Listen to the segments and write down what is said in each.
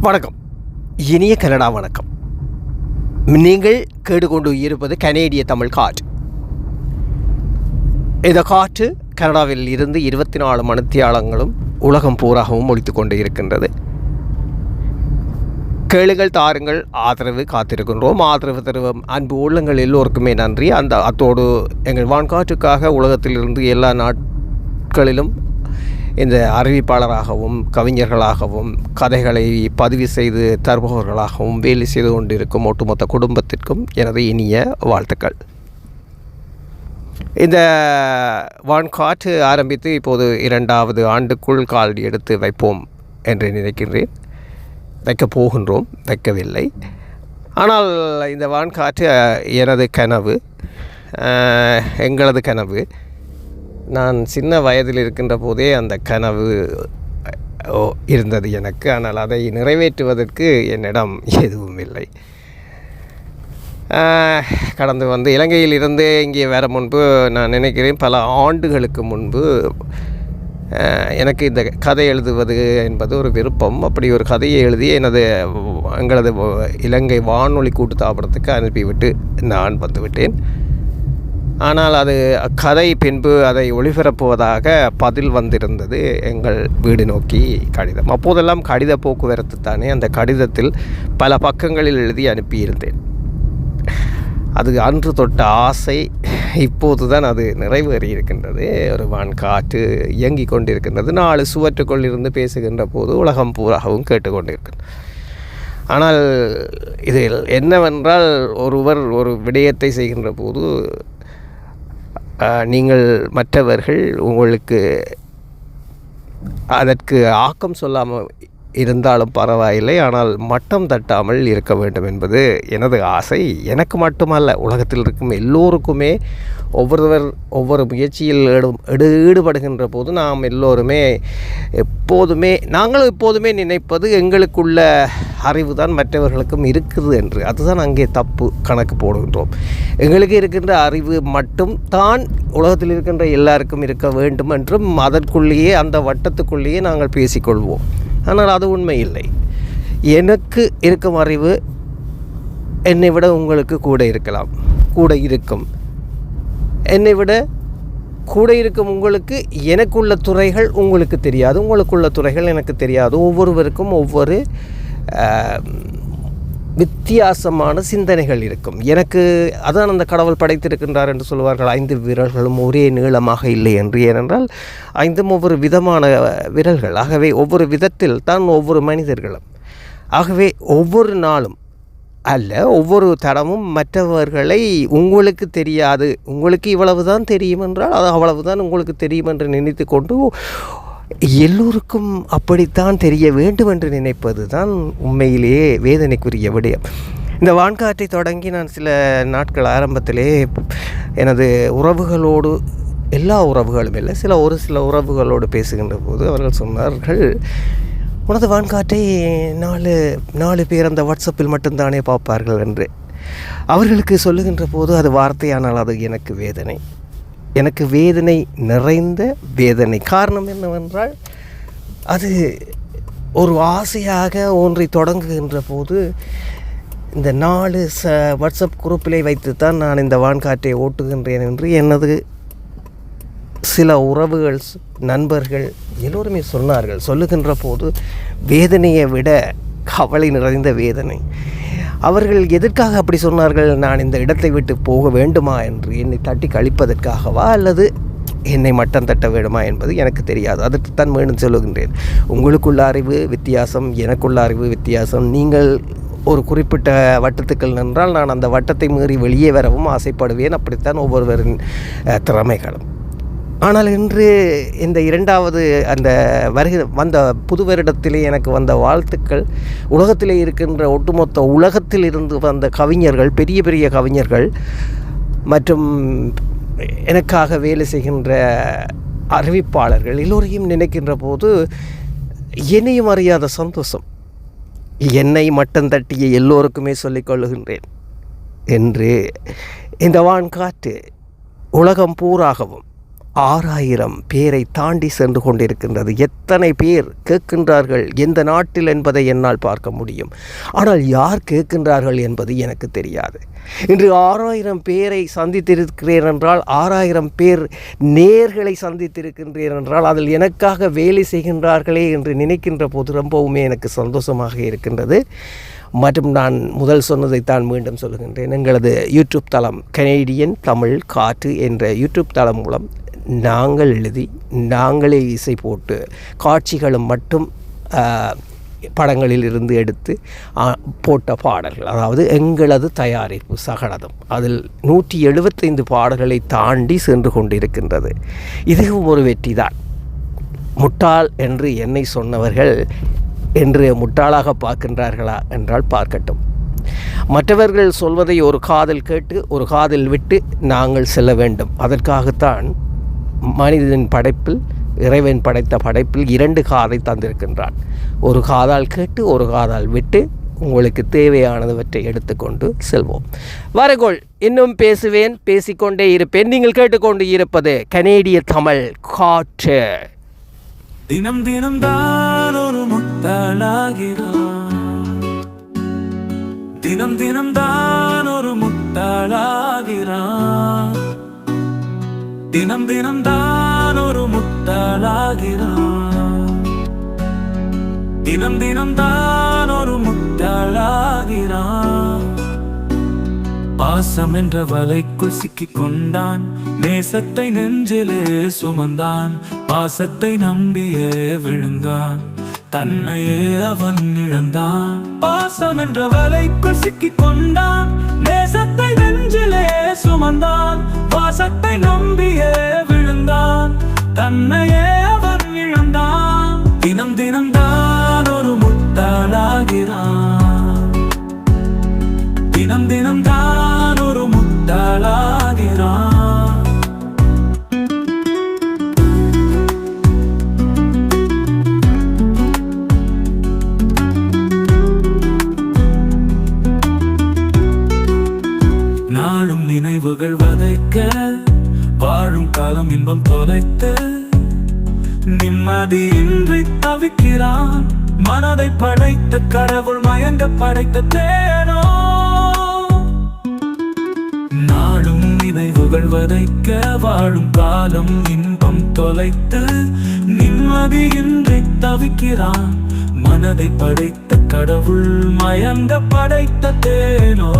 வணக்கம், இனிய கனடா வணக்கம். நீங்கள் கேட்டுக்கொண்டு இருப்பது கனேடிய தமிழ் காற்று. இந்த காற்று கனடாவில் இருந்து 24 மணித்தியாலங்களும் உலகம் பூராகவும் ஒலித்து கொண்டு இருக்கின்றது. கேளுங்கள், தாருங்கள், ஆதரவு காத்திருக்கின்றோம். ஆதரவு தருவோம் அன்பு உள்ளங்கள் எல்லோருக்குமே நன்றி. அத்தோடு எங்கள் வான்காற்றுக்காக உலகத்திலிருந்து எல்லா நாட்களிலும் இந்த அறிவிப்பாளராகவும் கவிஞர்களாகவும் கதைகளை பதிவு செய்து தருபவர்களாகவும் வேலை செய்து கொண்டிருக்கும் ஒட்டுமொத்த குடும்பத்திற்கும் எனது இனிய வாழ்த்துக்கள். இந்த வான்காற்று ஆரம்பித்து இப்போது 2வது ஆண்டுக்குள் கால் எடுத்து வைப்போம் என்று நினைக்கின்றேன். வைக்கப் போகின்றோம், வைக்கவில்லை. ஆனால் இந்த வான்காற்று எனது கனவு, எங்களது கனவு. நான் சின்ன வயதில் இருக்கின்ற போதே அந்த கனவு இருந்தது எனக்கு. ஆனால் அதை நிறைவேற்றுவதற்கு என்னிடம் எதுவும் இல்லை. கடந்து வந்து இலங்கையிலிருந்து இங்கே வர முன்பு நான் நினைக்கிறேன், பல ஆண்டுகளுக்கு முன்பு எனக்கு இந்த கதை எழுதுவது என்பது ஒரு விருப்பம். அப்படி ஒரு கதையை எழுதி எங்களது இலங்கை வானொலி கூட்டுத்தாபனத்துக்கு அனுப்பிவிட்டு நான் வந்துவிட்டேன். ஆனால் அது கதை பின்பு அதை ஒளிபரப்புவதாக பதில் வந்திருந்தது எங்கள் வீடு நோக்கி கடிதம். அப்போதெல்லாம் கடித போக்குவரத்து தானே. அந்த கடிதத்தில் பல பக்கங்களில் எழுதி அனுப்பியிருந்தேன். அது அன்று தொட்ட ஆசை இப்போது தான் அது நிறைவேறி இருக்கின்றது. ஒரு வான்காற்று இயங்கி கொண்டிருக்கின்றது. 4 சுவற்றுக்குள்ளிருந்து பேசுகின்ற போது உலகம் பூராகவும் கேட்டுக்கொண்டிருக்கின்றது. ஆனால் இதில் என்னவென்றால், ஒருவர் ஒரு விடயத்தை செய்கின்ற போது நீங்கள் மற்றவர்கள் உங்களுக்கு அதற்கு ஆக்கம் சொல்லாமல் இருந்தாலும் பரவாயில்லை, ஆனால் மட்டம் தட்டாமல் இருக்க வேண்டும் என்பது எனது ஆசை. எனக்கு மட்டுமல்ல, உலகத்தில் இருக்கும் எல்லோருக்குமே. ஒவ்வொரு முயற்சியில் ஈடுபடுகின்ற போது நாம் எல்லோருமே நாங்களும் எப்போதுமே நினைப்பது எங்களுக்குள்ள அறிவு தான் மற்றவர்களுக்கும் இருக்குது என்று. அதுதான் அங்கே தப்பு கணக்கு போடுகின்றோம். எங்களுக்கு இருக்கின்ற அறிவு மட்டும் தான் உலகத்தில் இருக்கின்ற எல்லாருக்கும் இருக்க வேண்டும் என்றும் அதற்குள்ளேயே, அந்த வட்டத்துக்குள்ளேயே நாங்கள் பேசிக்கொள்வோம். ஆனால் அது உண்மை இல்லை. எனக்கு இருக்கும் அறிவு என்னை விட உங்களுக்கு கூட இருக்கும். என்னை விட கூட இருக்கும் உங்களுக்கு எனக்குள்ள துறைகள் உங்களுக்கு தெரியாது, உங்களுக்குள்ள துறைகள் எனக்கு தெரியாது. ஒவ்வொருவருக்கும் ஒவ்வொரு வித்தியாசமான சிந்தனைகள் இருக்கும். எனக்கு அதான் அந்த கடவுள் படைத்திருக்கின்றார் என்று சொல்வார்கள், 5 விரல்களும் ஒரே நீளமாக இல்லை என்று. ஏனென்றால் 5 ஒவ்வொரு விதமான விரல்கள். ஆகவே ஒவ்வொரு விதத்தில் தான் ஒவ்வொரு மனிதர்களும். ஆகவே ஒவ்வொரு நாளும் அல்ல, ஒவ்வொரு தடமும் மற்றவர்களை உங்களுக்கு தெரியாது, உங்களுக்கு இவ்வளவு தான் தெரியும் என்றால் அது அவ்வளவு தான் உங்களுக்கு தெரியும் என்று நினைத்து கொண்டு எல்லோருக்கும் அப்படித்தான் தெரிய வேண்டும் என்று நினைப்பது தான் உண்மையிலேயே வேதனைக்குரிய விடயம். இந்த வான்காற்றை தொடங்கி நான் சில நாட்கள் ஆரம்பத்திலே எனது உறவுகளோடு, எல்லா உறவுகளும் இல்லை, ஒரு சில உறவுகளோடு பேசுகின்ற போது அவர்கள் சொன்னார்கள், உனது வான்காற்றை 4 பேர் அந்த வாட்ஸ்அப்பில் மட்டும்தானே பார்ப்பார்கள் என்று. அவர்களுக்கு சொல்லுகின்ற போது அது வார்த்தையானால் அது எனக்கு வேதனை நிறைந்த வேதனை. காரணம் என்னவென்றால், அது ஒரு ஆசையாக ஒன்றை தொடங்குகின்ற போது இந்த 4 வாட்ஸ்அப் குரூப்பிலே வைத்துத்தான் நான் இந்த வான்காற்றை ஓட்டுகின்றேன் என்று எனது சில உறவுகள், நண்பர்கள் எல்லோருமே சொன்னார்கள். சொல்லுகின்ற போது வேதனையை விட கவலை நிறைந்த வேதனை. அவர்கள் எதற்காக அப்படி சொன்னார்கள்? நான் இந்த இடத்தை விட்டு போக வேண்டுமா என்று, என்னை தட்டி கழிப்பதற்காகவா, அல்லது என்னை மட்டம் தட்ட வேண்டுமா என்பது எனக்கு தெரியாது. அதற்குத்தான் மீண்டும் சொல்லுகின்றேன், உங்களுக்குள்ள அறிவு வித்தியாசம், எனக்குள்ள அறிவு வித்தியாசம். நீங்கள் ஒரு குறிப்பிட்ட வட்டத்துக்கள் நின்றால் நான் அந்த வட்டத்தை மீறி வெளியே வரவும் ஆசைப்படுவேன். அப்படித்தான் ஒவ்வொருவரின் திறமைகளும். ஆனால் இன்று இந்த 2வது அந்த வந்த புது வருடத்திலே எனக்கு வந்த வாழ்த்துக்கள், உலகத்திலே இருக்கின்ற ஒட்டுமொத்த உலகத்தில் இருந்து வந்த கவிஞர்கள், பெரிய பெரிய கவிஞர்கள் மற்றும் எனக்காக வேலை செய்கின்ற அறிவிப்பாளர்கள் எல்லோரையும் நினைக்கின்ற போது என்னையும் அறியாத சந்தோஷம். என்னை மட்டம் தட்டிய எல்லோருக்குமே சொல்லிக்கொள்ளுகின்றேன் என்று இந்த வான்காற்று உலகம் பூராகவும் 6000 பேரை தாண்டி சென்று கொண்டிருக்கின்றது. எத்தனை பேர் கேட்கின்றார்கள் எந்த நாட்டில் என்பதை என்னால் பார்க்க முடியும். ஆனால் யார் கேட்கின்றார்கள் என்பது எனக்கு தெரியாது. இன்று 6000 பேரை சந்தித்திருக்கிறேன் என்றால் 6000 பேர் நேர்களை சந்தித்திருக்கின்றேன் என்றால் அதில் எனக்காக வேலை செய்கின்றார்களே என்று நினைக்கின்ற போது ரொம்பவுமே எனக்கு சந்தோஷமாக இருக்கின்றது. மற்றும் நான் முதல் சொன்னதைத்தான் மீண்டும் சொல்லுகின்றேன். எங்களது யூடியூப் தளம் கனேடியன் தமிழ் காற்று என்ற யூடியூப் தளம் மூலம் நாங்கள் எழுதி நாங்களே இசை போட்டு காட்சிகளும் மட்டும் படங்களில் இருந்து எடுத்து போட்ட பாடல்கள், அதாவது எங்களது தயாரிப்பு சகலதும் அதில் 175 பாடல்களை தாண்டி சென்று கொண்டிருக்கின்றது. இதுவும் ஒரு வெற்றி தான். முட்டாள் என்று என்னை சொன்னவர்கள் என்று முட்டாளாக பார்க்கின்றார்களா என்றால் பார்க்கட்டும். மற்றவர்கள் சொல்வதை ஒரு காதில் கேட்டு ஒரு காதில் விட்டு நாங்கள் செல்ல வேண்டும். அதற்காகத்தான் மனிதனின் படைப்பில் இறைவன் படைத்த படைப்பில் 2 காதை தந்திருக்கின்றான். ஒரு காதால் கேட்டு ஒரு காதால் விட்டு உங்களுக்கு தேவையானவற்றை எடுத்துக்கொண்டு செல்வோம். வரகோள் இன்னும் பேசுவேன், பேசிக்கொண்டே இருப்பேன். நீங்கள் கேட்டுக்கொண்டு இருப்பது கனேடிய தமிழ் காற்று. தினம் தினம் தான் ஒரு முட்டாளாகிறான், தினம் தினம் தான் ஒரு முட்டாளாகிறான், தினம் தினம் தான் ஒரு முட்டாளாகிறான், தினம் தினம் தான் ஒரு முட்டாளாகிறான். பாசம் என்ற வலைக்குள் சிக்கிக் கொண்டான், நேசத்தை நெஞ்சிலே சுமந்தான், பாசத்தை நம்பியே விழுந்தான், தன்னையே அவன் இழந்தான். பாசம் என்ற வலைக்குள் சிக்கிக் கொண்டான், நேசத்தை நெஞ்சிலே சுமந்தான், பாசத்தை நம்பியே விழுந்தான், தன்னையே அவன் இழந்தான். தினம் தினம் தான் ஒரு முட்டாளாகிறான், தினம் தினம் தான் ஒரு முட்டாளாகிறான். நாளும் நினைவுகள் வதைக்க, வாழும் காலம் இன்பம் தொலைத்து, நிம்மதியின்றி தவிக்கிறான், மனதை படைத்த கடவுள் மயங்க படைத்த தேனோ. நாளும் நினைவுகள் வதைக்க, வாழும் காலம் இன்பம் தொலைத்து, நிம்மதியின்றி தவிக்கிறான், மனதை படைத்த கடவுள் மயங்க படைத்த தேனோ.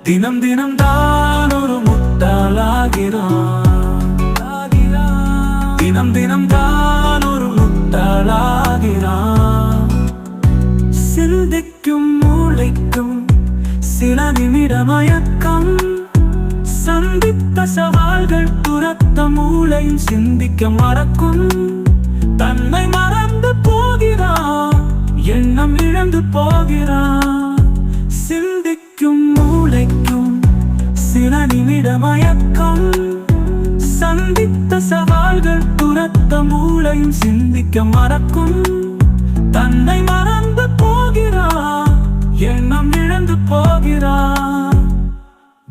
தினம் தினம் தான் ஒரு முட்டாளாகிறான், தினம் தினம் தான் ஒரு முட்டாளாகிறான். சிந்திக்கும் மூளைக்கும் சில நிமிட மயக்கம், சந்தித்த சவால்கள் துரத்த மூளையும் சிந்திக்க மறக்கும், தன்னை மறந்து போகிறான், எண்ணம் இழந்து போகிறான். சிந்திக்கும் மூளைக்கும் சில நிமிட மயக்கம், சந்தித்த சவால்கள் துரத்த மூளையும் சிந்திக்க மறக்கும், தன்னை மறந்து போகிறான், எண்ணம் இழந்து போகிறான்.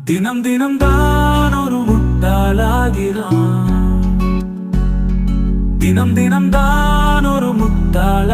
தினம் தினம் தான் ஒரு முட்டாளாகிறான், தினம் தினம் தான் ஒரு முட்டாள்